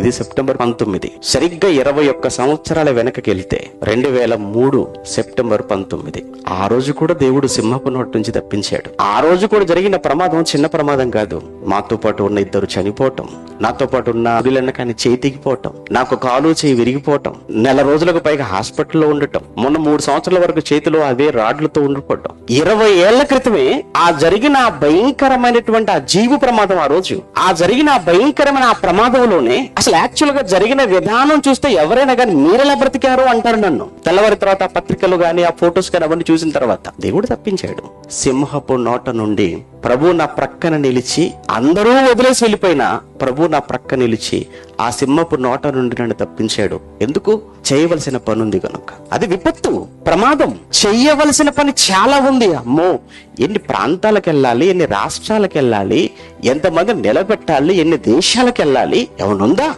ఇది సెప్టెంబర్ 19. సరిగ్గా 21 సంవత్సరాల వెనకకి వెళ్తే 2003 సెప్టెంబర్ 19. ఆ రోజు కూడా దేవుడు సింహపు నోటి నుంచి తప్పించాడు. ఆ రోజు కూడా జరిగిన ప్రమాదం చిన్న ప్రమాదం కాదు. మాతో పాటు ఉన్న 2 చనిపోవటం, నాతో పాటు ఉన్న కానీ చేతికి పోవటం, నాకు కాలు చేయి విరిగిపోవటం, నెల రోజులకు పైగా హాస్పిటల్లో ఉండటం, మొన్న 3 సంవత్సరాల వరకు చేతిలో అవే రాడ్లతో ఉండిపోవటం. 20 ఏళ్ల క్రితమే ఆ జరిగిన భయంకరమైనటువంటి ఆ జీవు ప్రమాదం, ఆ రోజు ఆ జరిగిన భయంకరమైన ఆ ప్రమాదంలోనే అసలు యాక్చువల్ గా జరిగిన విధానం చూస్తే ఎవరైనా కానీ మీరెలా బ్రతికారు అంటారు నన్ను. తెల్లవారి తర్వాత ఆ పత్రికలు గాని ఆ ఫొటోస్ కానీ అవన్నీ చూసిన తర్వాత దేవుడు తప్పించాడు. సింహపు నోట నుండి ప్రభు నా ప్రక్కన నిలిచి, అందరూ వదిలేసి వెళ్ళిపోయినా ప్రభు నా ప్రక్క నిలిచి ఆ సింహపు నోట నుండి నన్ను తప్పించాడు. ఎందుకు? చేయవలసిన పని ఉంది కనుక. అది విపత్తు, ప్రమాదం. చెయ్యవలసిన పని చాలా ఉంది. అమ్మో, ఎన్ని ప్రాంతాలకు వెళ్ళాలి, ఎన్ని రాష్ట్రాలకు వెళ్ళాలి, ఎంతమంది నిలబెట్టాలి, ఎన్ని దేశాలకు వెళ్ళాలి, ఏమనుందా?